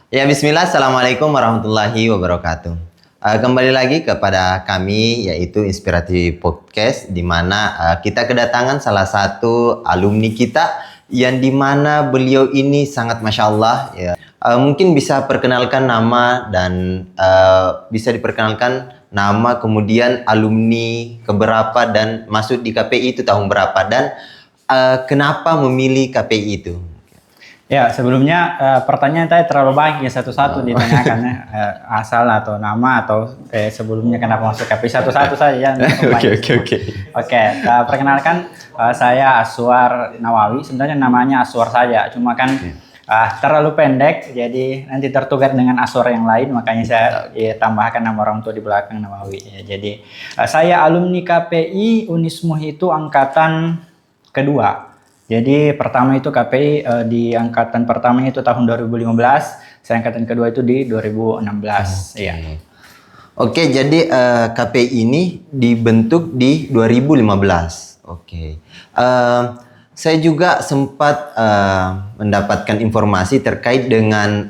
Ya, bismillah, assalamualaikum warahmatullahi wabarakatuh. Kembali lagi kepada kami, yaitu Inspirasi Podcast, di mana kita kedatangan salah satu alumni kita, yang di mana beliau ini sangat Masya Allah. Ya. Mungkin bisa perkenalkan nama dan bisa diperkenalkan nama, kemudian alumni keberapa dan masuk di KPI itu tahun berapa, dan kenapa memilih KPI itu. Ya, sebelumnya pertanyaan tadi terlalu banyak ya, satu-satu ditanyakan ya. Asal atau nama atau sebelumnya kenapa masuk KPI, satu-satu saja. Oke, perkenalkan, saya Aswar Nawawi. Sebenarnya namanya Aswar saja, cuma kan terlalu pendek, jadi nanti tertukar dengan Aswar yang lain, makanya saya tambahkan nama orang tua di belakang Nawawi. Ya, jadi saya alumni KPI Unismuh itu angkatan kedua. Jadi pertama itu KPI di angkatan pertamanya itu tahun 2015, saya angkatan kedua itu di 2016. Iya. Oke, jadi KPI ini dibentuk di 2015. Oke. Saya juga sempat mendapatkan informasi terkait dengan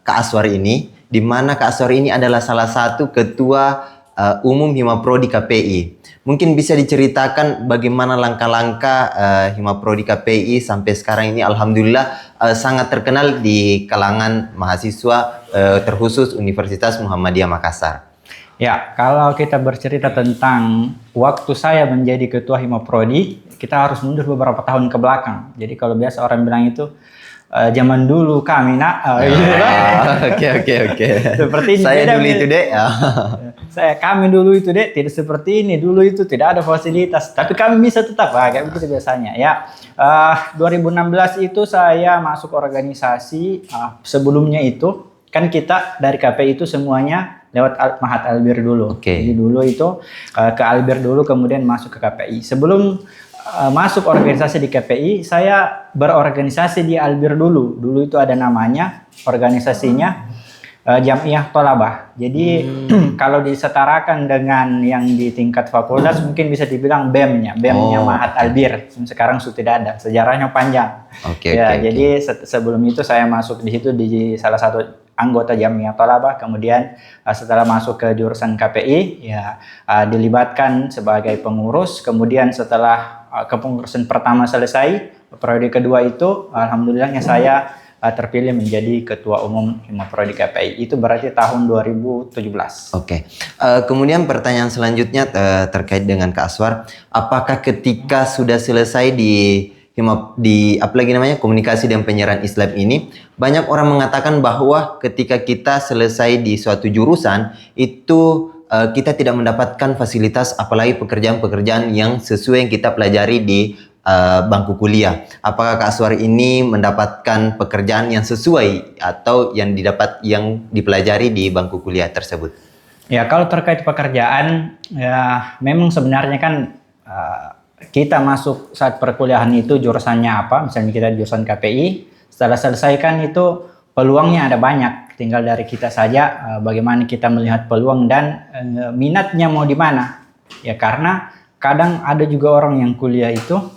Kak Aswar ini, di mana Kak Aswar ini adalah salah satu ketua umum Himaprodi KPI. Mungkin bisa diceritakan bagaimana langkah-langkah Himaprodi KPI sampai sekarang ini, alhamdulillah sangat terkenal di kalangan mahasiswa terkhusus Universitas Muhammadiyah Makassar. Ya, kalau kita bercerita tentang waktu saya menjadi ketua Himaprodi, kita harus mundur beberapa tahun ke belakang. Jadi kalau biasa orang bilang itu zaman dulu kami Oke. Seperti ini. Saya dulu itu, Dek. Kami dulu itu, Dek, tidak seperti ini. Dulu itu tidak ada fasilitas, tapi kami bisa tetap kayak begitu biasanya. Ya, 2016 itu saya masuk organisasi. Sebelumnya itu kan kita dari KPI itu semuanya lewat Mahat Albir dulu. Jadi dulu itu ke Albir dulu, kemudian masuk ke KPI. Sebelum masuk organisasi di KPI, saya berorganisasi di Albir dulu. Dulu itu ada namanya organisasinya Jamiah Tolabah. Jadi kalau disetarakan dengan yang di tingkat fakultas mungkin bisa dibilang BEM-nya Mahat Albir. Sekarang sudah tidak ada, sejarahnya panjang. Jadi sebelum itu saya masuk di situ di salah satu anggota Jamiah Tolabah. Kemudian setelah masuk ke jurusan KPI, ya dilibatkan sebagai pengurus. Kemudian setelah kepengurusan pertama selesai, periode kedua itu alhamdulillahnya saya terpilih menjadi Ketua Umum Himaprodi KPI. Itu berarti tahun 2017. Kemudian pertanyaan selanjutnya terkait dengan Kak Aswar. Apakah ketika sudah selesai di komunikasi dan penyiaran Islam ini, banyak orang mengatakan bahwa ketika kita selesai di suatu jurusan itu kita tidak mendapatkan fasilitas, apalagi pekerjaan-pekerjaan yang sesuai yang kita pelajari di bangku kuliah. Apakah Kak Aswar ini mendapatkan pekerjaan yang sesuai atau yang dipelajari di bangku kuliah tersebut? Ya, kalau terkait pekerjaan, ya memang sebenarnya kan kita masuk saat perkuliahan itu jurusannya apa, misalnya kita jurusan KPI, setelah selesai kan itu peluangnya ada banyak, tinggal dari kita saja bagaimana kita melihat peluang dan minatnya mau di mana. Ya, karena kadang ada juga orang yang kuliah itu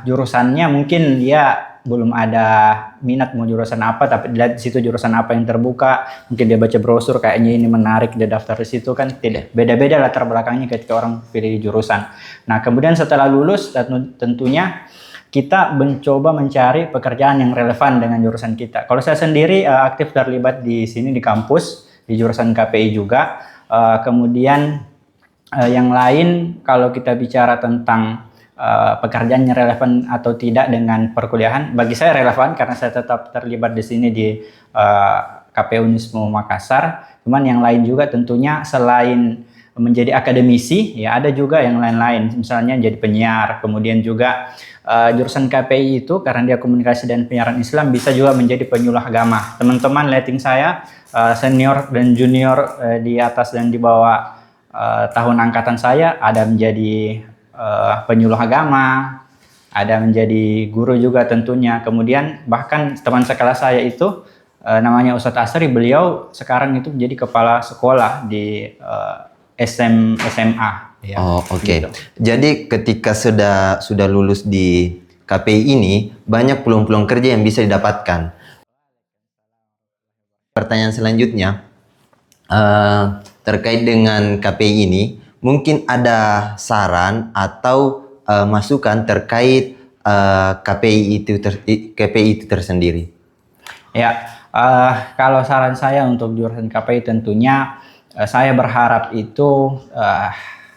jurusannya mungkin dia belum ada minat mau jurusan apa, tapi di situ jurusan apa yang terbuka, mungkin dia baca brosur kayaknya ini menarik, dia daftar di situ, kan tidak beda-beda latar belakangnya ketika orang pilih jurusan. Nah, kemudian setelah lulus tentunya kita mencoba mencari pekerjaan yang relevan dengan jurusan kita. Kalau saya sendiri aktif terlibat di sini di kampus di jurusan KPI juga. Kemudian yang lain kalau kita bicara tentang pekerjaannya relevan atau tidak dengan perkuliahan, bagi saya relevan karena saya tetap terlibat di sini di KPI Unismuh Makassar. Cuman yang lain juga tentunya selain menjadi akademisi, ya ada juga yang lain-lain, misalnya jadi penyiar. Kemudian juga jurusan KPI itu karena dia komunikasi dan penyiaran Islam bisa juga menjadi penyuluh agama. Teman-teman letting saya senior dan junior di atas dan di bawah tahun angkatan saya ada menjadi penyuluh agama, ada menjadi guru juga tentunya. Kemudian bahkan teman sekelas saya itu namanya Ustadz Asri, beliau sekarang itu menjadi kepala sekolah di SMA. Ya, Gitu. Jadi ketika sudah lulus di KPI ini, banyak peluang-peluang kerja yang bisa didapatkan. Pertanyaan selanjutnya terkait dengan KPI ini, mungkin ada saran atau masukan terkait KPI itu tersendiri. Ya, kalau saran saya untuk jurusan KPI tentunya saya berharap itu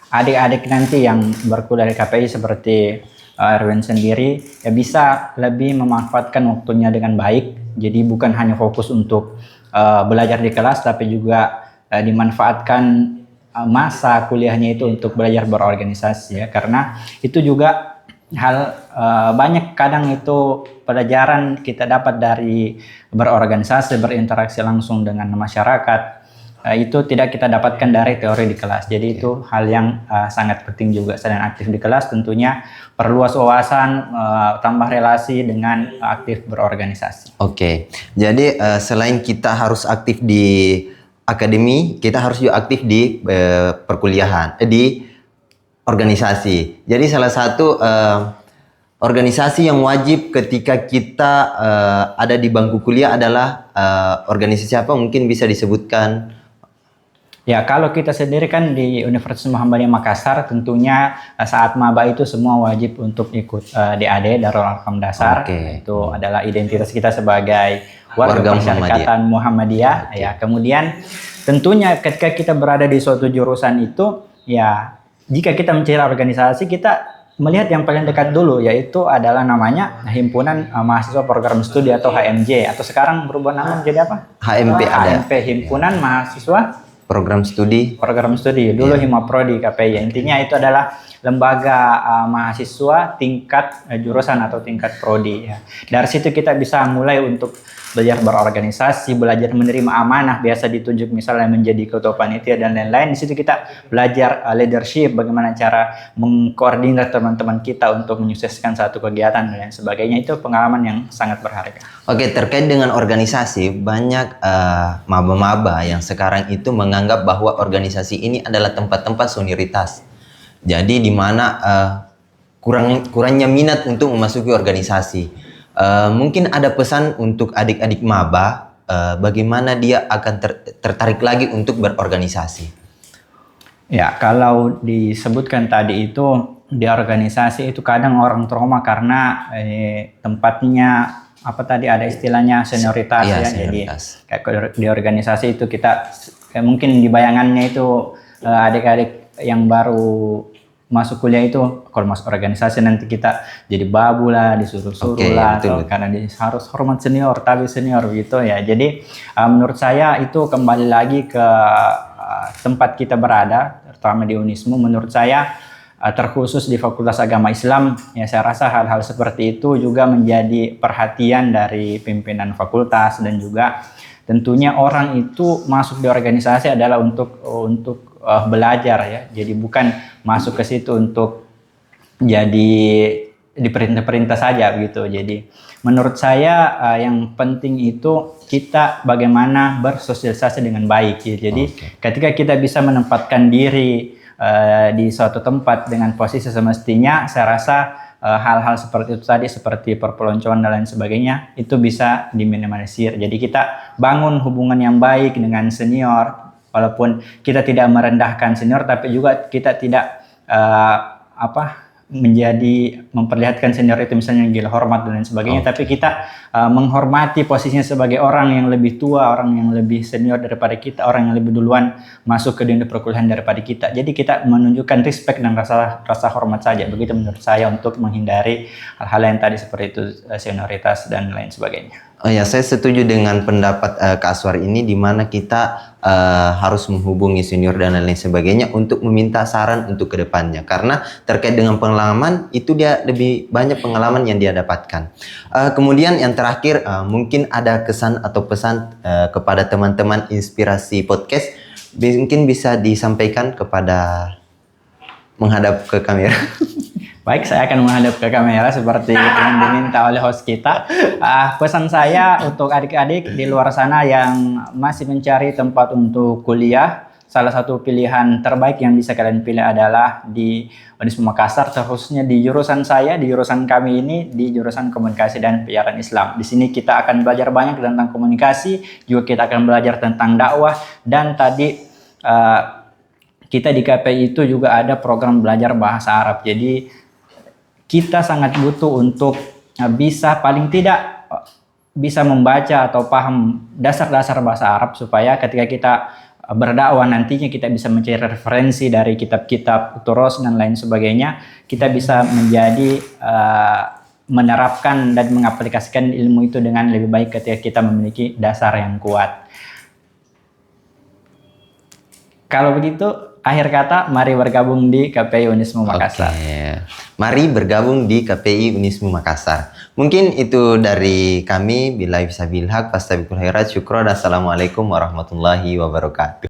adik-adik nanti yang berkuliah di KPI seperti Erwin sendiri ya bisa lebih memanfaatkan waktunya dengan baik. Jadi bukan hanya fokus untuk belajar di kelas, tapi juga dimanfaatkan masa kuliahnya itu untuk belajar berorganisasi ya. Karena itu juga banyak kadang itu pelajaran kita dapat dari berorganisasi, berinteraksi langsung dengan masyarakat. Itu tidak kita dapatkan dari teori di kelas. Jadi itu hal yang sangat penting juga. Selain aktif di kelas tentunya perluas wawasan, tambah relasi dengan aktif berorganisasi. Oke, jadi selain kita harus aktif di akademi, kita harus juga aktif di perkuliahan, di organisasi. Jadi salah satu organisasi yang wajib ketika kita ada di bangku kuliah adalah organisasi apa? Mungkin bisa disebutkan. Ya, kalau kita sendiri kan di Universitas Muhammadiyah Makassar, tentunya saat maba itu semua wajib untuk ikut DAD, Darul Arqam Dasar. Itu adalah identitas kita sebagai warga persyarikatan Muhammadiyah. Ya, kemudian tentunya ketika kita berada di suatu jurusan itu, ya jika kita mencari organisasi, kita melihat yang paling dekat dulu, yaitu adalah namanya Himpunan Mahasiswa Program Studi atau HMJ, atau sekarang berubah nama menjadi apa? HMP ada. HMP, Himpunan Mahasiswa Program studi dulu Himaprodi KPI. Intinya itu adalah lembaga mahasiswa tingkat jurusan atau tingkat prodi ya. Dari situ kita bisa mulai untuk belajar berorganisasi, belajar menerima amanah, biasa ditunjuk misalnya menjadi ketua panitia dan lain-lain. Di situ kita belajar leadership, bagaimana cara mengkoordinir teman-teman kita untuk menyukseskan satu kegiatan dan lain sebagainya. Itu pengalaman yang sangat berharga. Oke, terkait dengan organisasi, banyak maba-maba yang sekarang itu menganggap bahwa organisasi ini adalah tempat-tempat senioritas. Jadi di mana kurangnya minat untuk memasuki organisasi. Mungkin ada pesan untuk adik-adik maba, bagaimana dia akan tertarik lagi untuk berorganisasi. Ya, kalau disebutkan tadi itu di organisasi itu kadang orang trauma karena tempatnya apa tadi ada istilahnya senioritas ya. Senioritas. Jadi kayak di organisasi itu kita mungkin di bayangannya itu adik-adik yang baru masuk kuliah itu kalau masuk organisasi nanti kita jadi babu lah, disuruh-suruh lah, atau karena harus hormat senior, tapi senior gitu ya. Jadi menurut saya itu kembali lagi ke tempat kita berada, terutama di Unismu. Menurut saya terkhusus di Fakultas Agama Islam, ya saya rasa hal-hal seperti itu juga menjadi perhatian dari pimpinan fakultas, dan juga tentunya orang itu masuk di organisasi adalah untuk belajar ya. Jadi bukan masuk ke situ untuk jadi diperintah-perintah saja gitu. Jadi menurut saya yang penting itu kita bagaimana bersosialisasi dengan baik ya. Jadi ketika kita bisa menempatkan diri di suatu tempat dengan posisi semestinya, saya rasa hal-hal seperti itu tadi, seperti perpeloncoan dan lain sebagainya, itu bisa diminimalisir. Jadi kita bangun hubungan yang baik dengan senior, walaupun kita tidak merendahkan senior, tapi juga kita tidak memperlihatkan senior itu misalnya gila hormat dan lain sebagainya, tapi kita menghormati posisinya sebagai orang yang lebih tua, orang yang lebih senior daripada kita, orang yang lebih duluan masuk ke dunia perkuliahan daripada kita. Jadi kita menunjukkan respect dan rasa hormat saja. Begitu menurut saya untuk menghindari hal-hal yang tadi seperti itu, senioritas dan lain sebagainya. Oh ya, saya setuju dengan pendapat Kak Aswar ini, di mana kita harus menghubungi senior dan lain sebagainya untuk meminta saran untuk kedepannya. Karena terkait dengan pengalaman, itu dia lebih banyak pengalaman yang dia dapatkan. Kemudian yang terakhir, mungkin ada kesan atau pesan kepada teman-teman Inspirasi Podcast, mungkin bisa disampaikan kepada menghadap ke kamera. Baik, saya akan menghadap ke kamera seperti yang diminta oleh host kita. Pesan saya untuk adik-adik di luar sana yang masih mencari tempat untuk kuliah, salah satu pilihan terbaik yang bisa kalian pilih adalah di Unismu Makassar, terkhususnya di jurusan saya, di jurusan kami ini, di jurusan Komunikasi dan Penyiaran Islam. Di sini kita akan belajar banyak tentang komunikasi, juga kita akan belajar tentang dakwah, dan tadi kita di KPI itu juga ada program belajar bahasa Arab. Jadi kita sangat butuh untuk bisa paling tidak bisa membaca atau paham dasar-dasar bahasa Arab supaya ketika kita berdakwah nantinya kita bisa mencari referensi dari kitab-kitab turos dan lain sebagainya. Kita bisa menjadi menerapkan dan mengaplikasikan ilmu itu dengan lebih baik ketika kita memiliki dasar yang kuat. Kalau begitu, akhir kata, mari bergabung di KPI Unismu Makassar. Oke. Mari bergabung di KPI Unismu Makassar. Mungkin itu dari kami. Billahi fisabilillah, fastabiqul khairat. Syukron. Assalamualaikum warahmatullahi wabarakatuh.